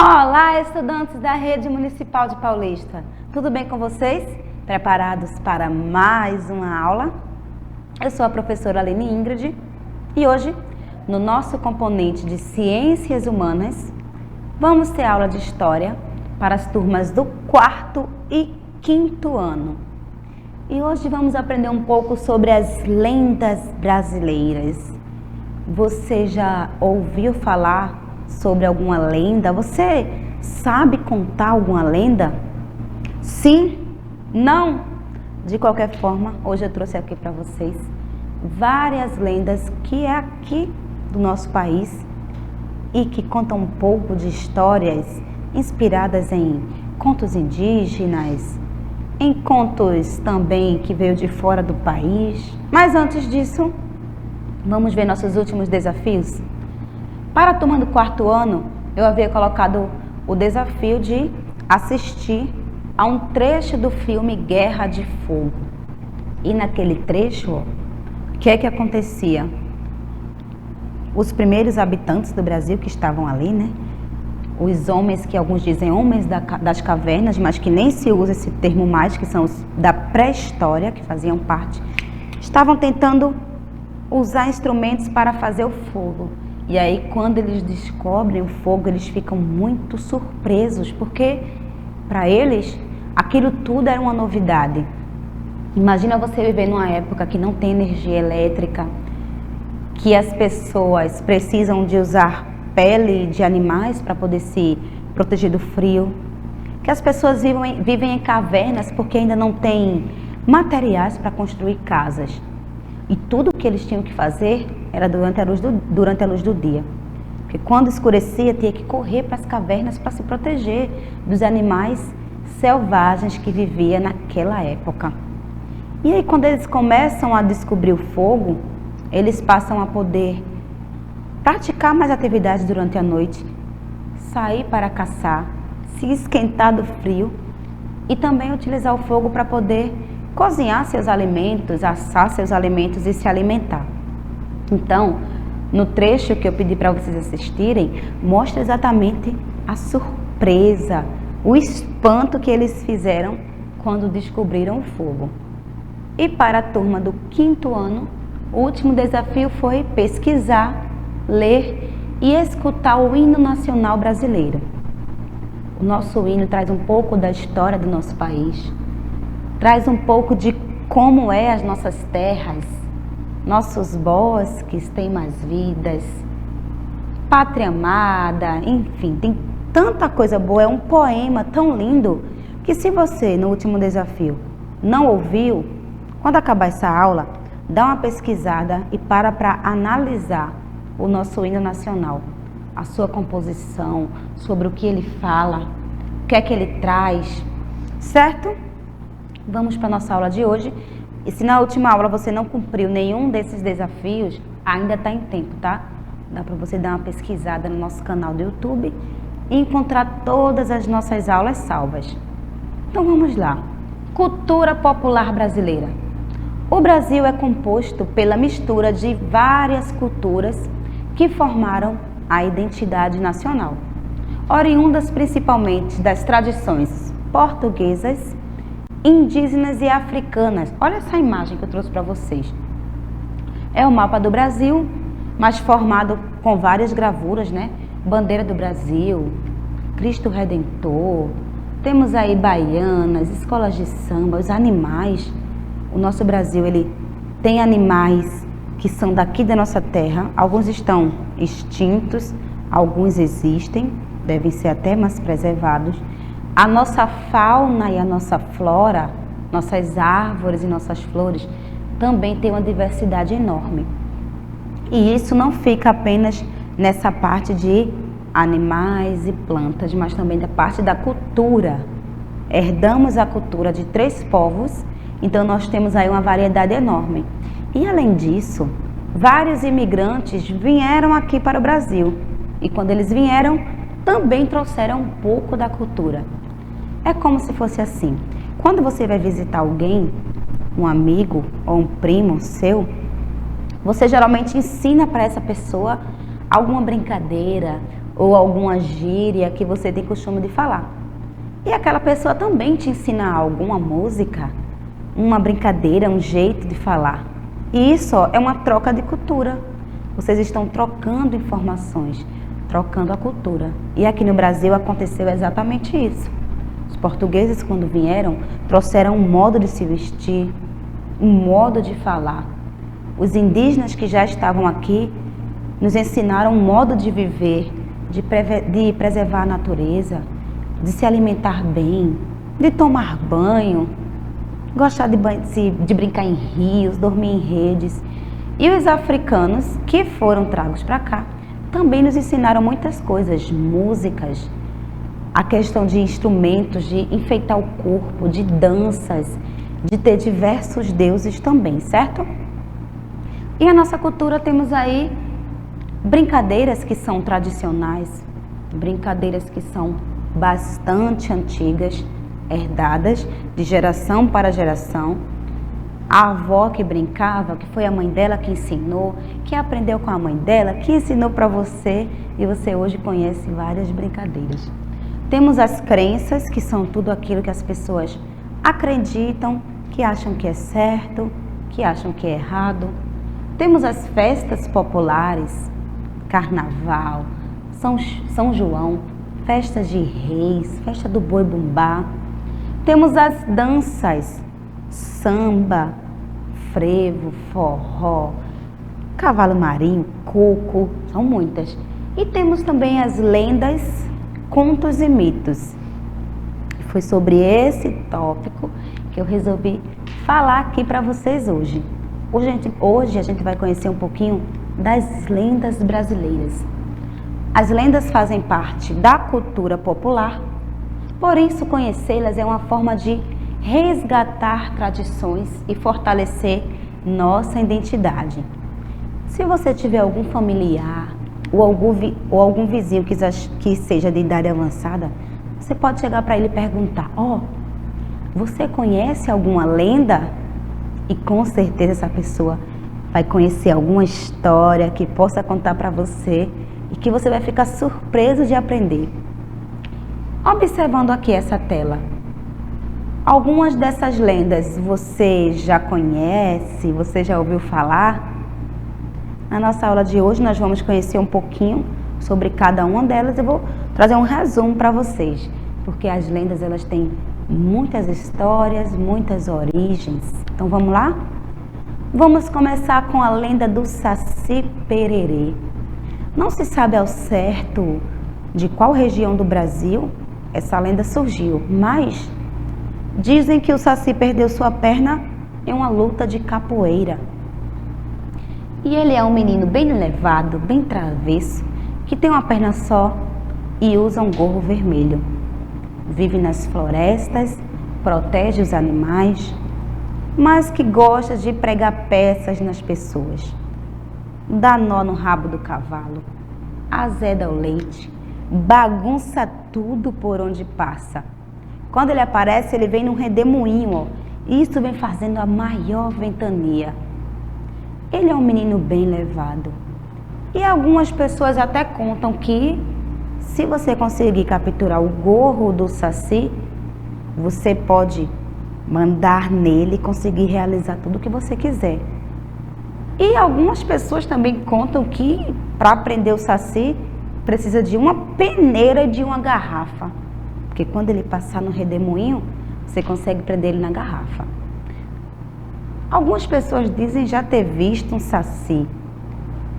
Olá, estudantes da Rede Municipal de Paulista. Tudo bem com vocês? Preparados para mais uma aula? Eu sou a professora Aline Ingrid e hoje, no nosso componente de Ciências Humanas, vamos ter aula de História para as turmas do 4º e 5º ano. E hoje vamos aprender um pouco sobre as lendas brasileiras. Você já ouviu falar sobre alguma lenda? Você sabe contar alguma lenda? Sim? Não? De qualquer forma, hoje eu trouxe aqui para vocês várias lendas que é aqui do nosso país e que contam um pouco de histórias inspiradas em contos indígenas, em contos também que veio de fora do país. Mas antes disso, vamos ver nossos últimos desafios? Para a turma do 4º ano, eu havia colocado o desafio de assistir a um trecho do filme Guerra de Fogo. E naquele trecho, o que é que acontecia? Os primeiros habitantes do Brasil que estavam ali, né? Os homens, que alguns dizem homens das cavernas, mas que nem se usa esse termo mais, que são os da pré-história, que faziam parte, estavam tentando usar instrumentos para fazer o fogo. E aí, quando eles descobrem o fogo, eles ficam muito surpresos, porque para eles aquilo tudo era uma novidade. Imagina você viver numa época que não tem energia elétrica, que as pessoas precisam de usar pele de animais para poder se proteger do frio, que as pessoas vivem em cavernas porque ainda não tem materiais para construir casas. E tudo o que eles tinham que fazer era durante a luz do dia. Porque quando escurecia, tinha que correr para as cavernas para se proteger dos animais selvagens que viviam naquela época. E aí, quando eles começam a descobrir o fogo, eles passam a poder praticar mais atividades durante a noite, sair para caçar, se esquentar do frio e também utilizar o fogo para poder cozinhar seus alimentos, assar seus alimentos e se alimentar. Então, no trecho que eu pedi para vocês assistirem, mostra exatamente a surpresa, o espanto que eles fizeram quando descobriram o fogo. E para a turma do 5º ano, o último desafio foi pesquisar, ler e escutar o hino nacional brasileiro. O nosso hino traz um pouco da história do nosso país, traz um pouco de como é as nossas terras, nossos bosques têm mais vidas, pátria amada, enfim, tem tanta coisa boa, é um poema tão lindo que se você, no último desafio, não ouviu, quando acabar essa aula, dá uma pesquisada e para analisar o nosso hino nacional, a sua composição, sobre o que ele fala, o que é que ele traz, certo? Vamos para a nossa aula de hoje. E se na última aula você não cumpriu nenhum desses desafios, ainda está em tempo, tá? Dá para você dar uma pesquisada no nosso canal do YouTube e encontrar todas as nossas aulas salvas. Então vamos lá. Cultura popular brasileira. O Brasil é composto pela mistura de várias culturas que formaram a identidade nacional, oriundas principalmente das tradições portuguesas, indígenas e africanas. Olha essa imagem que eu trouxe para vocês. É o mapa do Brasil, mas formado com várias gravuras, né? Bandeira do Brasil, Cristo Redentor, temos aí baianas, escolas de samba, os animais. O nosso Brasil, ele tem animais que são daqui da nossa terra, alguns estão extintos, alguns existem, devem ser até mais preservados. A nossa fauna e a nossa flora, nossas árvores e nossas flores, também tem uma diversidade enorme. E isso não fica apenas nessa parte de animais e plantas, mas também da parte da cultura. Herdamos a cultura de 3 povos, então nós temos aí uma variedade enorme. E além disso, vários imigrantes vieram aqui para o Brasil. E quando eles vieram, também trouxeram um pouco da cultura. É como se fosse assim. Quando você vai visitar alguém, um amigo ou um primo seu, você geralmente ensina para essa pessoa alguma brincadeira, ou alguma gíria que você tem costume de falar. E aquela pessoa também te ensina algo, uma música, uma brincadeira, um jeito de falar. E isso é uma troca de cultura. Vocês estão trocando informações, trocando a cultura. E aqui no Brasil aconteceu exatamente isso. Os portugueses, quando vieram, trouxeram um modo de se vestir, um modo de falar. Os indígenas que já estavam aqui nos ensinaram um modo de viver, de preservar a natureza, de se alimentar bem, de tomar banho, gostar de brincar em rios, dormir em redes. E os africanos que foram tragos para cá também nos ensinaram muitas coisas, músicas, a questão de instrumentos, de enfeitar o corpo, de danças, de ter diversos deuses também, certo? E a nossa cultura temos aí brincadeiras que são tradicionais, brincadeiras que são bastante antigas, herdadas de geração para geração. A avó que brincava, que foi a mãe dela que ensinou, que aprendeu com a mãe dela, que ensinou para você e você hoje conhece várias brincadeiras. Temos as crenças, que são tudo aquilo que as pessoas acreditam, que acham que é certo, que acham que é errado. Temos as festas populares, Carnaval, São João, festas de reis, festa do boi bumbá. Temos as danças, samba, frevo, forró, cavalo marinho, coco, são muitas. E temos também as lendas, contos e mitos. Foi sobre esse tópico que eu resolvi falar aqui para vocês hoje. Hoje a gente vai conhecer um pouquinho das lendas brasileiras. As lendas fazem parte da cultura popular, por isso conhecê-las é uma forma de resgatar tradições e fortalecer nossa identidade. Se você tiver algum familiar ou algum vizinho que seja de idade avançada, você pode chegar para ele e perguntar: você conhece alguma lenda? E com certeza essa pessoa vai conhecer alguma história que possa contar para você e que você vai ficar surpreso de aprender. Observando aqui essa tela, algumas dessas lendas você já conhece, você já ouviu falar? Na nossa aula de hoje nós vamos conhecer um pouquinho sobre cada uma delas. Eu vou trazer um resumo para vocês, porque as lendas elas têm muitas histórias, muitas origens. Então vamos lá? Vamos começar com a lenda do Saci Pererê. Não se sabe ao certo de qual região do Brasil essa lenda surgiu, mas dizem que o Saci perdeu sua perna em uma luta de capoeira. E ele é um menino bem levado, bem travesso, que tem uma perna só e usa um gorro vermelho. Vive nas florestas, protege os animais, mas que gosta de pregar peças nas pessoas. Dá nó no rabo do cavalo, azeda o leite, bagunça tudo por onde passa. Quando ele aparece, ele vem num redemoinho, e isso vem fazendo a maior ventania. Ele é um menino bem levado. E algumas pessoas até contam que, se você conseguir capturar o gorro do Saci, você pode mandar nele e conseguir realizar tudo o que você quiser. E algumas pessoas também contam que, para prender o Saci, precisa de uma peneira e de uma garrafa. Porque quando ele passar no redemoinho, você consegue prender ele na garrafa. Algumas pessoas dizem já ter visto um Saci.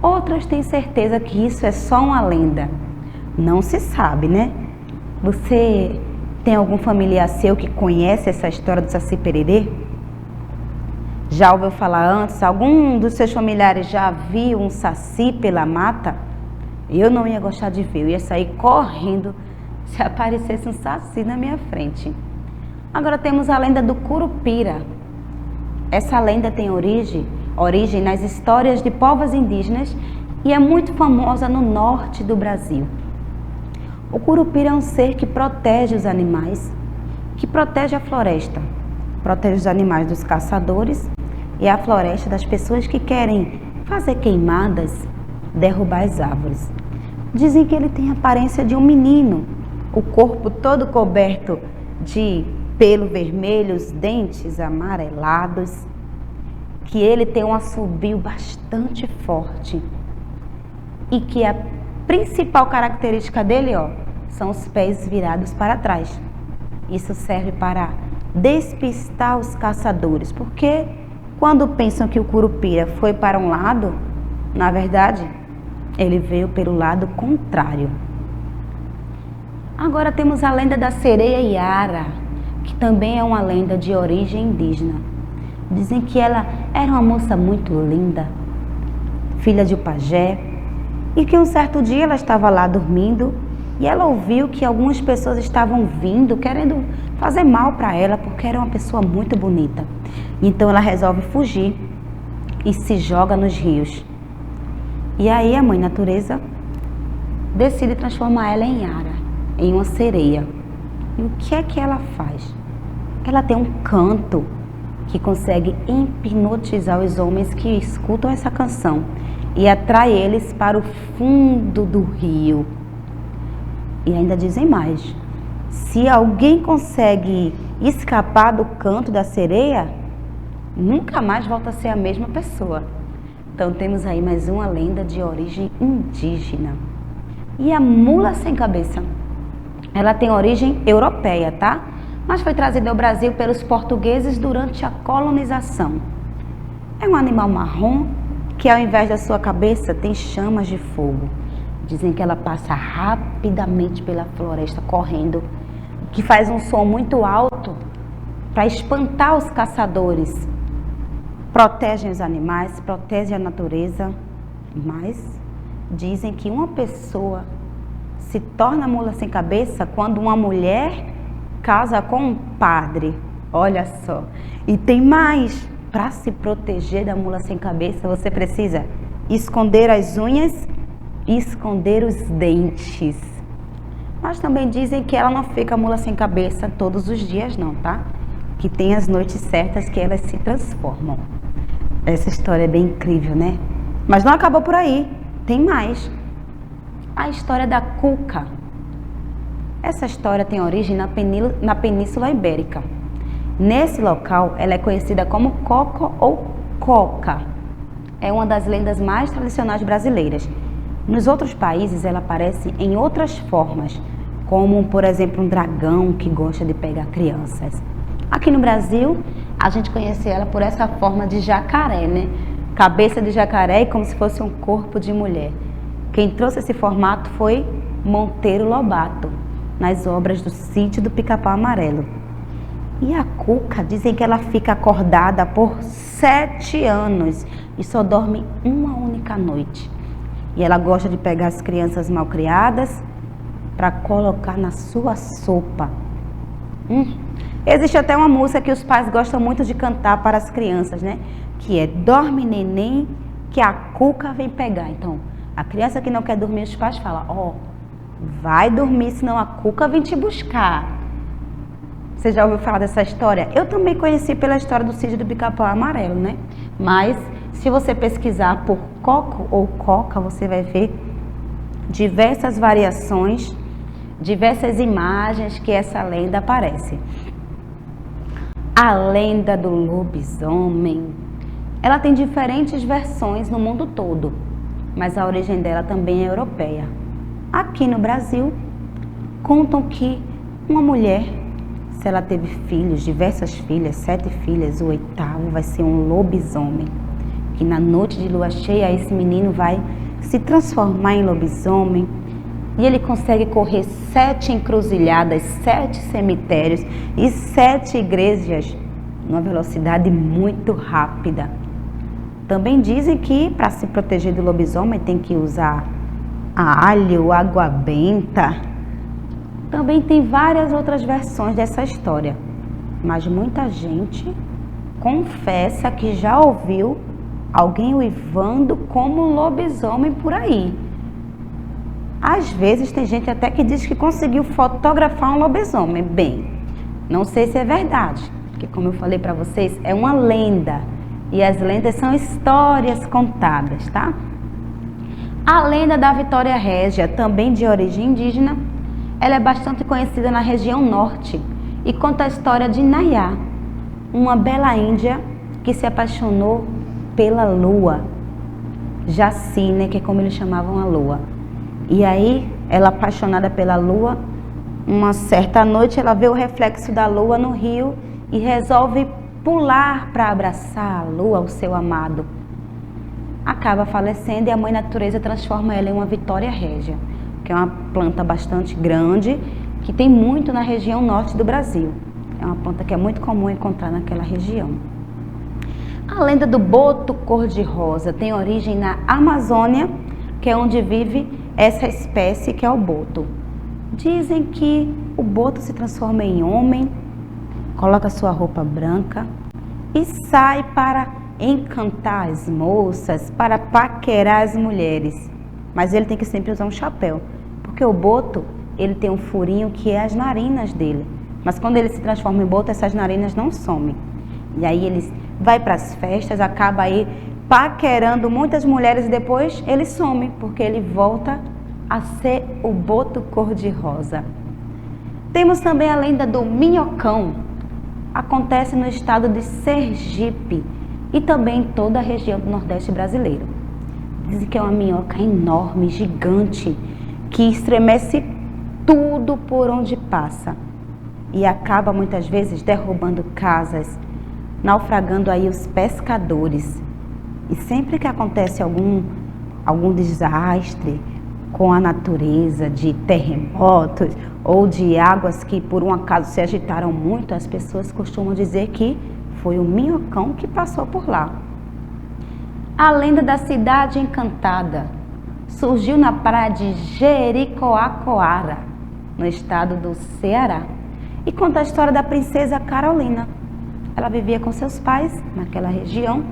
Outras têm certeza que isso é só uma lenda. Não se sabe, né? Você tem algum familiar seu que conhece essa história do Saci Pererê? Já ouviu falar antes? Algum dos seus familiares já viu um Saci pela mata? Eu não ia gostar de ver, eu ia sair correndo se aparecesse um Saci na minha frente. Agora temos a lenda do Curupira. Essa lenda tem origem nas histórias de povos indígenas e é muito famosa no norte do Brasil. O Curupira é um ser que protege os animais, que protege a floresta, protege os animais dos caçadores e a floresta das pessoas que querem fazer queimadas, derrubar as árvores. Dizem que ele tem a aparência de um menino, o corpo todo coberto de pelo vermelho, os dentes amarelados, que ele tem um assobio bastante forte e que a principal característica dele, são os pés virados para trás. Isso serve para despistar os caçadores, porque quando pensam que o curupira foi para um lado, na verdade, ele veio pelo lado contrário. Agora temos a lenda da sereia Yara, que também é uma lenda de origem indígena. Dizem que ela era uma moça muito linda, filha de um pajé, e que um certo dia ela estava lá dormindo e ela ouviu que algumas pessoas estavam vindo, querendo fazer mal para ela, porque era uma pessoa muito bonita. Então ela resolve fugir e se joga nos rios. E aí a mãe natureza decide transformar ela em Yara, em uma sereia. E o que é que ela faz? Ela tem um canto que consegue hipnotizar os homens que escutam essa canção e atrai eles para o fundo do rio. E ainda dizem mais: se alguém consegue escapar do canto da sereia, nunca mais volta a ser a mesma pessoa. Então temos aí mais uma lenda de origem indígena. E a mula sem cabeça? Ela tem origem europeia, tá? Mas foi trazida ao Brasil pelos portugueses durante a colonização. É um animal marrom que, ao invés da sua cabeça, tem chamas de fogo. Dizem que ela passa rapidamente pela floresta correndo, que faz um som muito alto para espantar os caçadores. Protegem os animais, protege a natureza, mas dizem que uma pessoa se torna mula sem cabeça quando uma mulher casa com um padre. Olha só. E tem mais. Para se proteger da mula sem cabeça, você precisa esconder as unhas e esconder os dentes. Mas também dizem que ela não fica mula sem cabeça todos os dias não, tá? Que tem as noites certas que elas se transformam. Essa história é bem incrível, né? Mas não acabou por aí. Tem mais. A história da cuca. Essa história tem origem na Península Ibérica. Nesse local, ela é conhecida como coco ou coca. É uma das lendas mais tradicionais brasileiras. Nos outros países, ela aparece em outras formas, como, por exemplo, um dragão que gosta de pegar crianças. Aqui no Brasil, a gente conhece ela por essa forma de jacaré, né? Cabeça de jacaré e como se fosse um corpo de mulher. Quem trouxe esse formato foi Monteiro Lobato, nas obras do Sítio do Pica-Pau Amarelo. E a cuca, dizem que ela fica acordada por 7 anos e só dorme uma única noite. E ela gosta de pegar as crianças malcriadas para colocar na sua sopa. Existe até uma música que os pais gostam muito de cantar para as crianças, né? Que é: dorme neném, que a cuca vem pegar. Então, a criança que não quer dormir, os pais falam: vai dormir, senão a cuca vem te buscar. Você já ouviu falar dessa história? Eu também conheci pela história do Sítio do Pica-Pau Amarelo, né? Mas se você pesquisar por coco ou coca, você vai ver diversas variações, diversas imagens que essa lenda aparece. A lenda do lobisomem, ela tem diferentes versões no mundo todo, mas a origem dela também é europeia. Aqui no Brasil, contam que uma mulher, se ela teve filhos, diversas filhas, 7 filhas, o 8º vai ser um lobisomem. Que na noite de lua cheia, esse menino vai se transformar em lobisomem. E ele consegue correr 7 encruzilhadas, 7 cemitérios e 7 igrejas, numa velocidade muito rápida. Também dizem que para se proteger do lobisomem tem que usar alho, água benta. Também tem várias outras versões dessa história, mas muita gente confessa que já ouviu alguém uivando como lobisomem por aí. Às vezes tem gente até que diz que conseguiu fotografar um lobisomem. Bem, não sei se é verdade, porque como eu falei para vocês, é uma lenda. E as lendas são histórias contadas, tá? A lenda da Vitória Régia, também de origem indígena, ela é bastante conhecida na região norte e conta a história de Nayá, uma bela índia que se apaixonou pela lua, Jaci, né, que é como eles chamavam a lua. E aí, ela apaixonada pela lua, uma certa noite ela vê o reflexo da lua no rio e resolve pular para abraçar a lua, o seu amado. Acaba falecendo e a mãe natureza transforma ela em uma Vitória Régia, que é uma planta bastante grande, que tem muito na região norte do Brasil. É uma planta que é muito comum encontrar naquela região. A lenda do boto cor-de-rosa tem origem na Amazônia, que é onde vive essa espécie que é o boto. Dizem que o boto se transforma em homem, coloca sua roupa branca e sai para encantar as moças, para paquerar as mulheres. Mas ele tem que sempre usar um chapéu, porque o boto, ele tem um furinho que é as narinas dele. Mas quando ele se transforma em boto, essas narinas não somem. E aí ele vai para as festas, acaba aí paquerando muitas mulheres e depois ele some, porque ele volta a ser o boto cor-de-rosa. Temos também a lenda do minhocão. Acontece no estado de Sergipe e também em toda a região do Nordeste brasileiro. Dizem que é uma minhoca enorme, gigante, que estremece tudo por onde passa e acaba muitas vezes derrubando casas, naufragando aí os pescadores. E sempre que acontece algum desastre com a natureza, de terremotos ou de águas que por um acaso se agitaram muito, as pessoas costumam dizer que foi o minhocão que passou por lá. A lenda da cidade encantada surgiu na praia de Jericoacoara, no estado do Ceará, e conta a história da princesa Carolina. Ela vivia com seus pais naquela região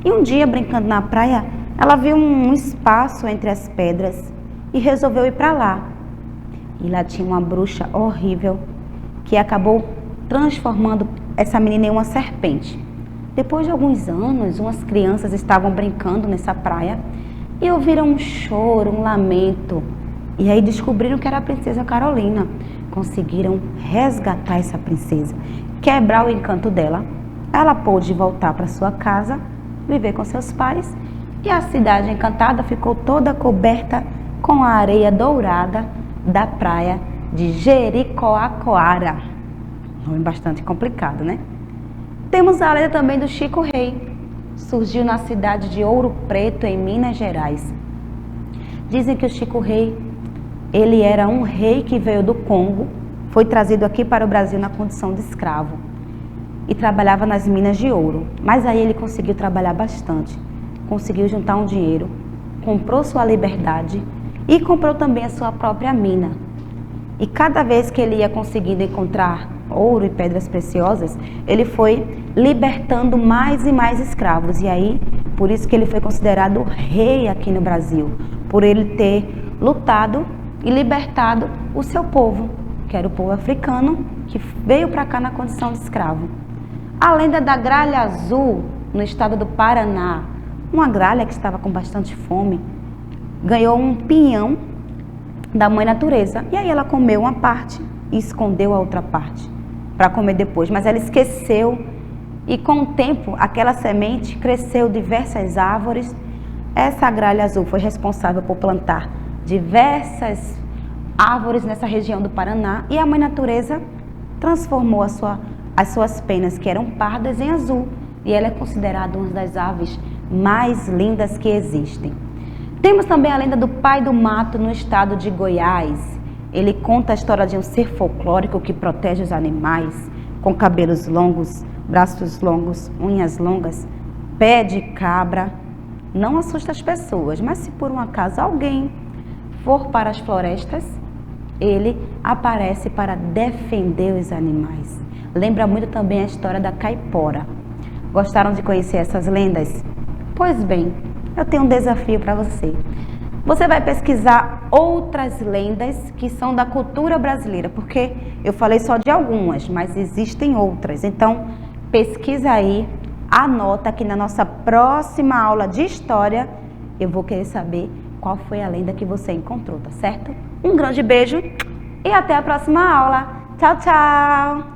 e um dia, brincando na praia, ela viu um espaço entre as pedras e resolveu ir para lá. E lá tinha uma bruxa horrível que acabou transformando essa menina em uma serpente. Depois de alguns anos, umas crianças estavam brincando nessa praia e ouviram um choro, um lamento. E aí descobriram que era a princesa Carolina. Conseguiram resgatar essa princesa, quebrar o encanto dela. Ela pôde voltar para sua casa, viver com seus pais, e a cidade encantada ficou toda coberta com a areia dourada da praia de Jericoacoara. Nome bastante complicado, né? Temos a lenda também do Chico Rei. Surgiu na cidade de Ouro Preto, em Minas Gerais. Dizem que o Chico Rei, ele era um rei que veio do Congo, foi trazido aqui para o Brasil na condição de escravo e trabalhava nas minas de ouro. Mas aí ele conseguiu trabalhar bastante, conseguiu juntar um dinheiro, comprou sua liberdade e comprou também a sua própria mina. E cada vez que ele ia conseguindo encontrar ouro e pedras preciosas, ele foi libertando mais e mais escravos. E aí, por isso que ele foi considerado rei aqui no Brasil, por ele ter lutado e libertado o seu povo, que era o povo africano, que veio para cá na condição de escravo. A lenda da gralha azul, no estado do Paraná. Uma gralha que estava com bastante fome, ganhou um pinhão da mãe natureza. E aí ela comeu uma parte e escondeu a outra parte para comer depois. Mas ela esqueceu e com o tempo aquela semente cresceu diversas árvores. Essa gralha azul foi responsável por plantar diversas árvores nessa região do Paraná. E a mãe natureza transformou as suas penas, que eram pardas, em azul. E ela é considerada uma das aves mais lindas que existem. Temos também a lenda do Pai do Mato no estado de Goiás. Ele conta a história de um ser folclórico que protege os animais, com cabelos longos, braços longos, unhas longas, pé de cabra. Não assusta as pessoas, mas se por um acaso alguém for para as florestas, ele aparece para defender os animais. Lembra muito também a história da caipora. Gostaram de conhecer essas lendas? Pois bem, eu tenho um desafio para você. Você vai pesquisar outras lendas que são da cultura brasileira, porque eu falei só de algumas, mas existem outras. Então, pesquisa aí, anota que na nossa próxima aula de história, eu vou querer saber qual foi a lenda que você encontrou, tá certo? Um grande beijo e até a próxima aula. Tchau, tchau!